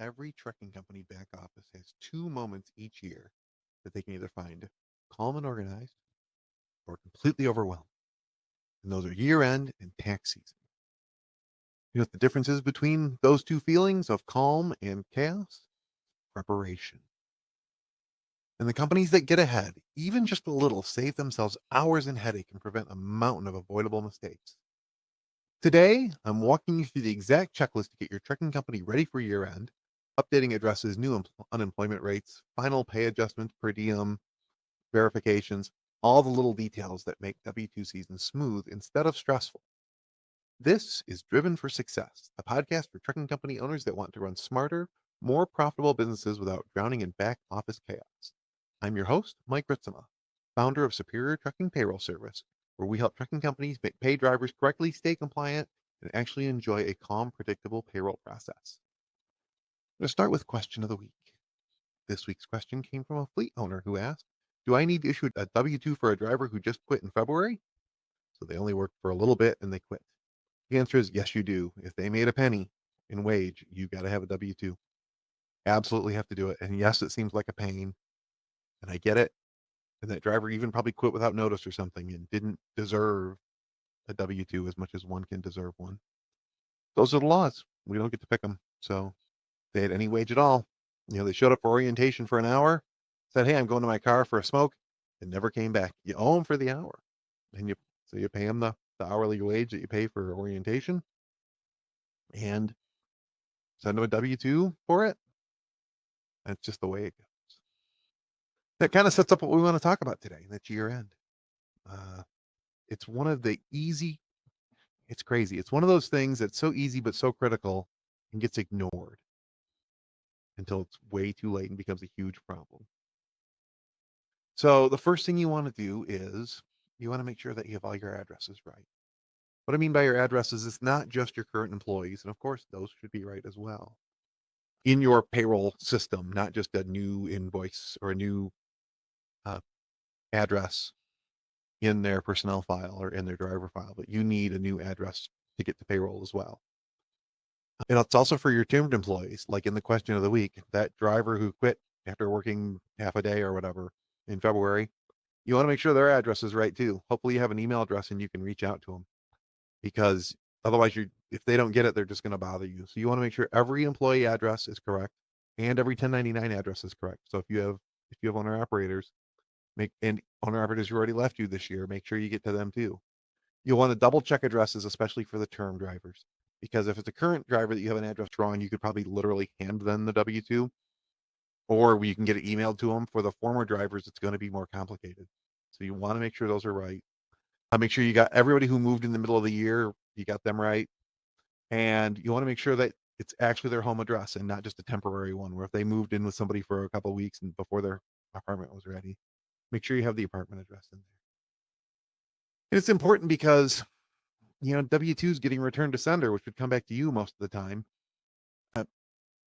Every trucking company back office has two moments each year that they can either find calm and organized or completely overwhelmed. And those are year end and tax season. You know what the difference is between those two feelings of calm and chaos? Preparation. And the companies that get ahead, even just a little, save themselves hours in headache and prevent a mountain of avoidable mistakes. Today, I'm walking you through the exact checklist to get your trucking company ready for year end, updating addresses, new unemployment rates, final pay adjustments per diem, verifications, all the little details that make W-2 season smooth instead of stressful. This is Driven for Success, a podcast for trucking company owners that want to run smarter, more profitable businesses without drowning in back office chaos. I'm your host, Mike Ritzema, founder of Superior Trucking Payroll Service, where we help trucking companies pay drivers correctly, stay compliant, and actually enjoy a calm, predictable payroll process. I'm going to start with question of the week. This week's question came from a fleet owner who asked, do I need to issue a W-2 for a driver who just quit in February? So they only worked for a little bit and they quit. The answer is yes, you do. If they made a penny in wage, you got to have a W-2. Absolutely have to do it. And yes, it seems like a pain, and I get it. And that driver even probably quit without notice or something and didn't deserve a W-2 as much as one can deserve one. Those are the laws. We don't get to pick them. So if they had any wage at all, they showed up for orientation for an hour, said, hey, I'm going to my car for a smoke, and never came back. You owe them for the hour. And you pay them the hourly wage that you pay for orientation and send them a W-2 for it. That's just the way it goes. That kind of sets up what we want to talk about today. That's year end. It's one of the it's crazy. It's one of those things that's so easy but so critical and gets ignored until it's way too late and becomes a huge problem. So the first thing you want to do is you want to make sure that you have all your addresses right. What I mean by your addresses is not just your current employees, and of course those should be right as well. In your payroll system, not just a new invoice or a new uh, address in their personnel file or in their driver file, but you need a new address to get to payroll as well. And it's also for your teamed employees, like in the question of the week, that driver who quit after working half a day or whatever in February, you want to make sure their address is right too. Hopefully you have an email address and you can reach out to them, because otherwise if they don't get it, they're just going to bother you. So you want to make sure every employee address is correct and every 1099 address is correct. So if you have owner operators, and owner operators who already left you this year, make sure you get to them too. You'll want to double check addresses, especially for the term drivers, because if it's a current driver that you have an address wrong, you could probably literally hand them the W-2, or you can get it emailed to them. For the former drivers, it's going to be more complicated. So you want to make sure those are right. Make sure you got everybody who moved in the middle of the year, you got them right. And you want to make sure that it's actually their home address and not just a temporary one, where if they moved in with somebody for a couple of weeks and before their apartment was ready, make sure you have the apartment address in there. And it's important because, W-2s getting returned to sender, which would come back to you most of the time.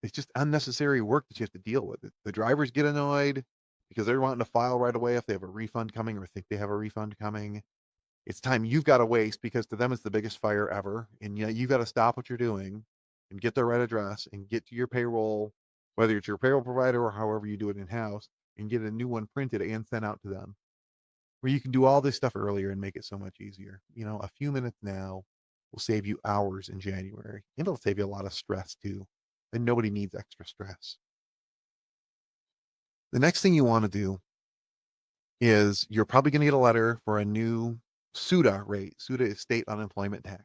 It's just unnecessary work that you have to deal with. The drivers get annoyed because they're wanting to file right away if they have a refund coming or think they have a refund coming. It's time you've got to waste, because to them it's the biggest fire ever. And you've got to stop what you're doing and get the right address and get to your payroll, whether it's your payroll provider or however you do it in-house, and get a new one printed and sent out to them, where you can do all this stuff earlier and make it so much easier. A few minutes now will save you hours in January, and it'll save you a lot of stress too. And nobody needs extra stress. The next thing you want to do is you're probably going to get a letter for a new SUTA rate. SUTA is state unemployment tax.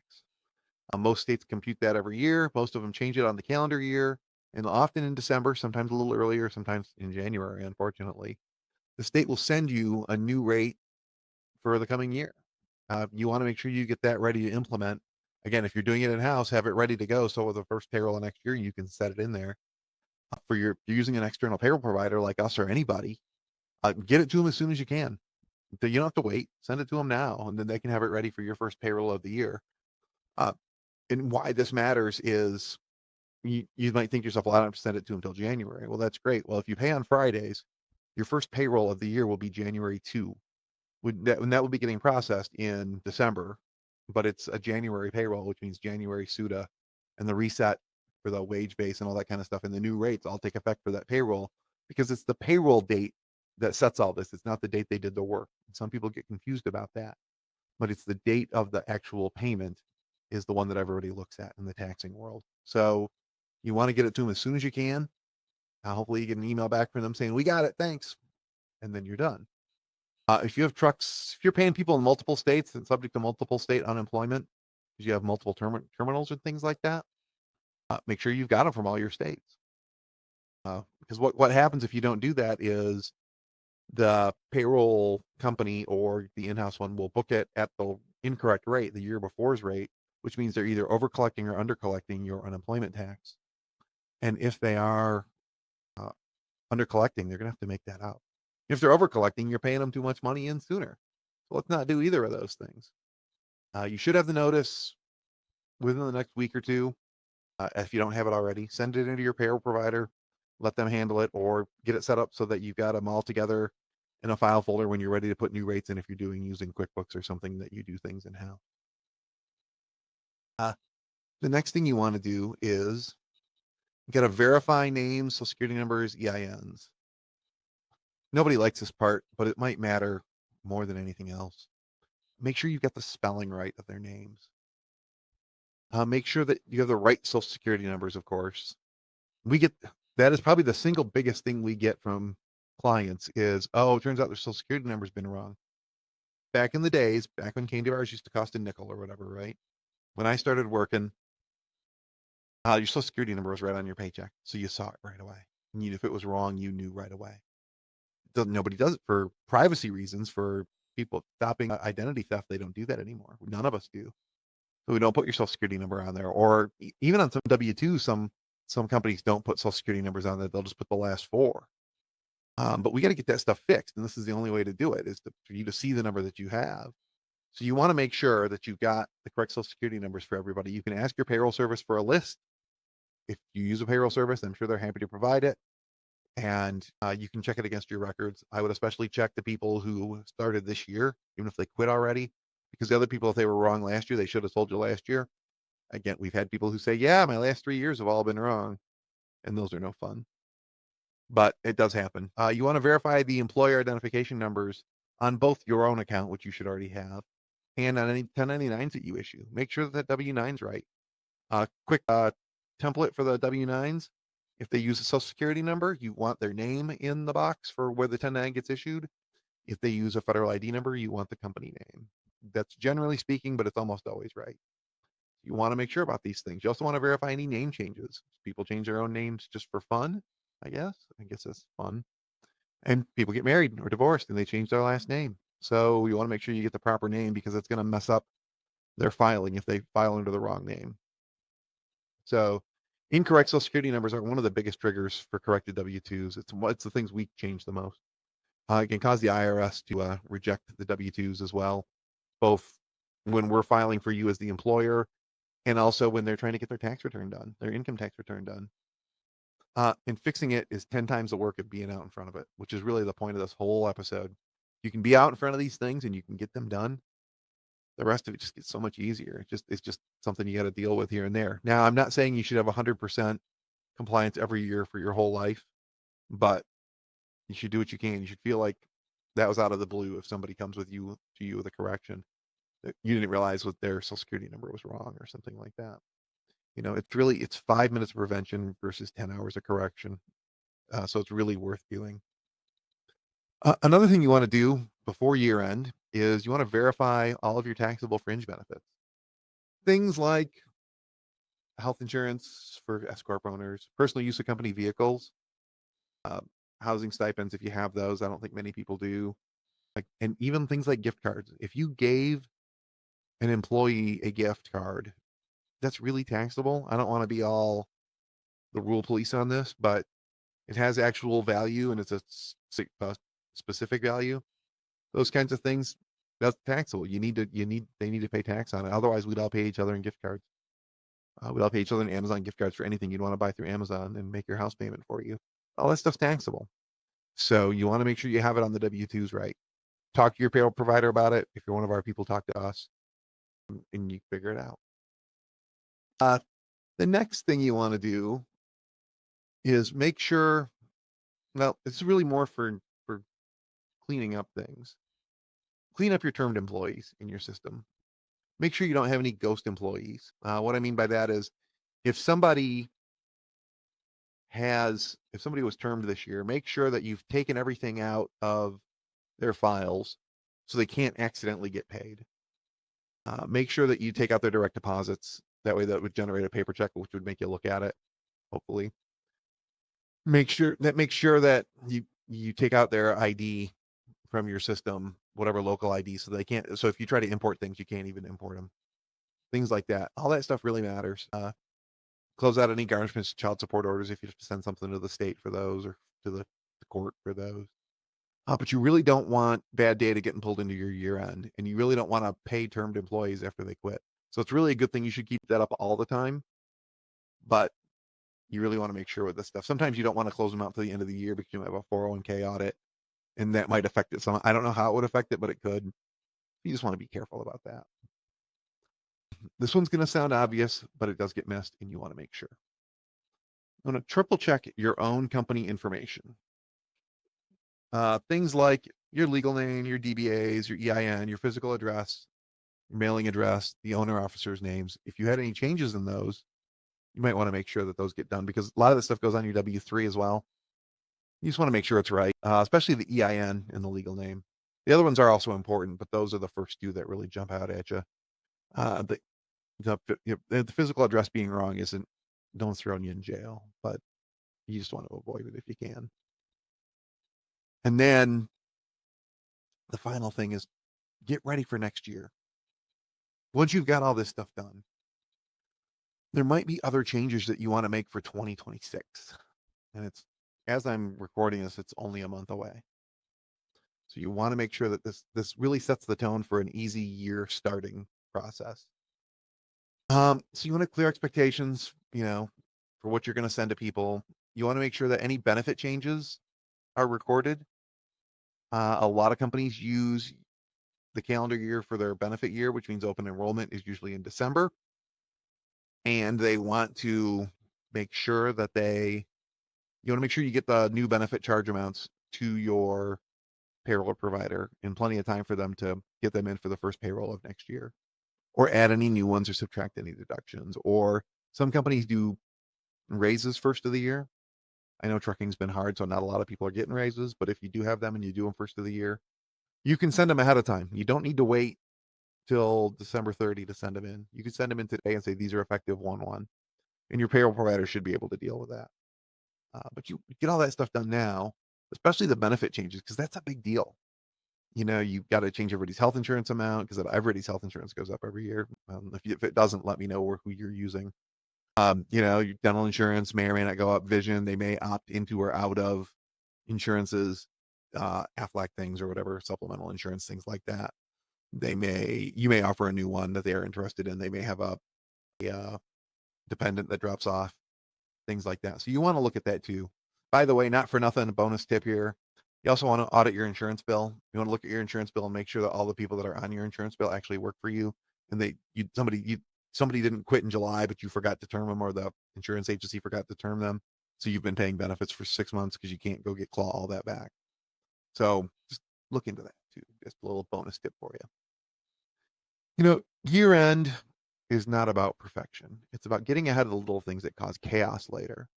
Most states compute that every year. Most of them change it on the calendar year, and often in December, sometimes a little earlier, sometimes in January, unfortunately. The state will send you a new rate for the coming year. You want to make sure you get that ready to implement. Again, if you're doing it in-house, have it ready to go, so with the first payroll next year, you can set it in there. For you're using an external payroll provider like us or anybody, get it to them as soon as you can. You don't have to wait. Send it to them now, and then they can have it ready for your first payroll of the year. And why this matters is you might think to yourself, well, I don't have to send it to them until January. Well, that's great. Well, if you pay on Fridays, your first payroll of the year will be January 2. That will be getting processed in December, but it's a January payroll, which means January SUTA, and the reset for the wage base and all that kind of stuff, and the new rates all take effect for that payroll, because it's the payroll date that sets all this. It's not the date they did the work. Some people get confused about that, but it's the date of the actual payment is the one that everybody looks at in the taxing world. So you want to get it to them as soon as you can. Hopefully you get an email back from them saying, we got it, thanks. And then you're done. If you have trucks, if you're paying people in multiple states and subject to multiple state unemployment, because you have multiple terminals and things like that, make sure you've got them from all your states. Because what happens if you don't do that is the payroll company or the in-house one will book it at the incorrect rate, the year before's rate, which means they're either over collecting or under collecting your unemployment tax. And if they are under collecting, they're going to have to make that out. If they're over collecting, you're paying them too much money in sooner. So let's not do either of those things. You should have the notice within the next week or two. If you don't have it already, send it into your payroll provider, let them handle it, or get it set up so that you've got them all together in a file folder when you're ready to put new rates in, if you're using QuickBooks or something that you do things in-house. The next thing you want to do is you got to verify names, social security numbers, EINs. Nobody likes this part, but it might matter more than anything else. Make sure you've got the spelling right of their names. Make sure that you have the right social security numbers, of course. That is probably the single biggest thing we get from clients is, oh, it turns out their social security number's been wrong. Back in the days, back when candy bars used to cost a nickel or whatever, right? When I started working, your social security number was right on your paycheck, so you saw it right away. And if it was wrong, you knew right away. Nobody does it for privacy reasons, for people stopping identity theft. They don't do that anymore. None of us do. So we don't put your social security number on there, or even on some W-2s, some companies don't put social security numbers on there. They'll just put the last four. But we got to get that stuff fixed, and this is the only way to do it, is for you to see the number that you have. So you want to make sure that you've got the correct social security numbers for everybody. You can ask your payroll service for a list. If you use a payroll service, I'm sure they're happy to provide it. And you can check it against your records. I would especially check the people who started this year, even if they quit already, because the other people, if they were wrong last year, they should have told you last year. Again, we've had people who say, yeah, my last 3 years have all been wrong. And those are no fun. But it does happen. You want to verify the employer identification numbers on both your own account, which you should already have, and on any 1099s that you issue. Make sure that W-9's right. Quick template for the W-9s. If they use a social security number, you want their name in the box for where the 1099 gets issued. If they use a federal ID number, you want the company name. That's generally speaking, but it's almost always right. You want to make sure about these things. You also want to verify any name changes. People change their own names just for fun, I guess. I guess that's fun. And people get married or divorced and they change their last name. So you want to make sure you get the proper name, because it's going to mess up their filing if they file under the wrong name. So incorrect social security numbers are one of the biggest triggers for corrected W-2s. It's the things we change the most. It can cause the IRS to reject the W-2s as well, both when we're filing for you as the employer and also when they're trying to get their tax return done, their income tax return done. And fixing it is 10 times the work of being out in front of it, which is really the point of this whole episode. You can be out in front of these things and you can get them done. The rest of it just gets so much easier. It's just something you got to deal with here and there. Now, I'm not saying you should have 100% compliance every year for your whole life, but you should do what you can. You should feel like that was out of the blue if somebody comes to you with a correction that you didn't realize what their social security number was wrong or something like that. It's 5 minutes of prevention versus 10 hours of correction. So it's really worth doing. Another thing you want to do before year end is you want to verify all of your taxable fringe benefits. Things like health insurance for S Corp owners, personal use of company vehicles, housing stipends if you have those. I don't think many people do. And even things like gift cards. If you gave an employee a gift card, that's really taxable. I don't want to be all the rule police on this, but it has actual value and it's a specific value. Those kinds of things, that's taxable. They need to pay tax on it. Otherwise, we'd all pay each other in gift cards. We'd all pay each other in Amazon gift cards for anything you'd want to buy through Amazon and make your house payment for you. All that stuff's taxable. So you want to make sure you have it on the W-2s right. Talk to your payroll provider about it. If you're one of our people, talk to us and you figure it out. The next thing you want to do is make sure, well, it's really more for cleaning up things. Clean up your termed employees in your system. Make sure you don't have any ghost employees. What I mean by that is if somebody if somebody was termed this year, make sure that you've taken everything out of their files so they can't accidentally get paid. Make sure that you take out their direct deposits. That way that would generate a paper check, which would make you look at it, hopefully. Make sure that you take out their ID from your system, whatever local ID, so they can't, so if you try to import things, you can't even import them. Things like that. All that stuff really matters. Close out any garnishments, child support orders if you have to send something to the state for those or to the court for those. But you really don't want bad data getting pulled into your year end, and you really don't want to pay termed employees after they quit. So it's really a good thing. You should keep that up all the time, but you really want to make sure with this stuff. Sometimes you don't want to close them out to the end of the year because you have a 401k audit, and that might affect it. I don't know how it would affect it, but it could. You just want to be careful about that. This one's going to sound obvious, but it does get missed, and you want to make sure. You want to triple check your own company information. Things like your legal name, your DBAs, your EIN, your physical address, your mailing address, the owner officer's names. If you had any changes in those, you might want to make sure that those get done because a lot of this stuff goes on your W-3 as well. You just want to make sure it's right, especially the EIN and the legal name. The other ones are also important, but those are the first two that really jump out at you. The physical address being wrong don't throw you in jail, but you just want to avoid it if you can. And then the final thing is get ready for next year. Once you've got all this stuff done, there might be other changes that you want to make for 2026. And as I'm recording this, it's only a month away. So you want to make sure that this really sets the tone for an easy year starting process. So you want to clear expectations, for what you're going to send to people. You want to make sure that any benefit changes are recorded. A lot of companies use the calendar year for their benefit year, which means open enrollment is usually in December. And they want to make sure that you want to make sure you get the new benefit charge amounts to your payroll provider in plenty of time for them to get them in for the first payroll of next year, or add any new ones or subtract any deductions. Or some companies do raises first of the year. I know trucking's been hard, so not a lot of people are getting raises, but if you do have them and you do them first of the year, you can send them ahead of time. You don't need to wait till December 30 to send them in. You can send them in today and say these are effective 1/1, and your payroll provider should be able to deal with that. But you get all that stuff done now, especially the benefit changes, because that's a big deal. You've got to change everybody's health insurance amount because everybody's health insurance goes up every year. If it doesn't, let me know who you're using. Your dental insurance may or may not go up. Vision, they may opt into or out of insurances, Aflac things or whatever, supplemental insurance, things like that. You may offer a new one that they are interested in. They may have a dependent that drops off, things like that. So you want to look at that too. By the way, not for nothing, a bonus tip here. You also want to audit your insurance bill. You want to look at your insurance bill and make sure that all the people that are on your insurance bill actually work for you, and somebody didn't quit in July, but you forgot to term them, or the insurance agency forgot to term them. So you've been paying benefits for 6 months because you can't go claw all that back. So just look into that too. Just a little bonus tip for you. Year end is not about perfection. It's about getting ahead of the little things that cause chaos later.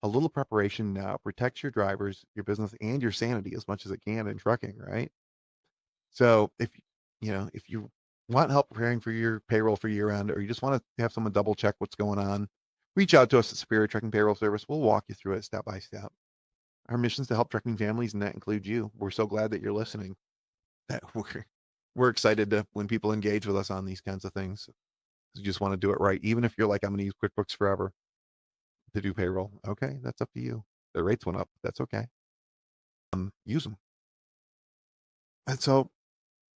A little preparation now protects your drivers, your business, and your sanity as much as it can in trucking, right? So if you want help preparing for your payroll for year end, or you just want to have someone double check what's going on, reach out to us at Superior Trucking Payroll Service. We'll walk you through it step by step. Our mission is to help trucking families, and that includes you. We're so glad that you're listening. That we're excited when people engage with us on these kinds of things. You just want to do it right, even if you're like, I'm going to use QuickBooks forever to do payroll. Okay, that's up to you. The rates went up. That's okay. Use them. And so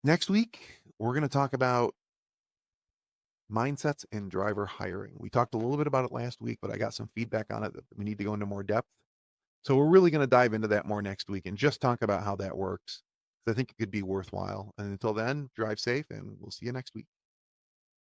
next week, we're going to talk about mindsets and driver hiring. We talked a little bit about it last week, but I got some feedback on it that we need to go into more depth. So we're really going to dive into that more next week and just talk about how that works. I think it could be worthwhile. And until then, drive safe, and we'll see you next week.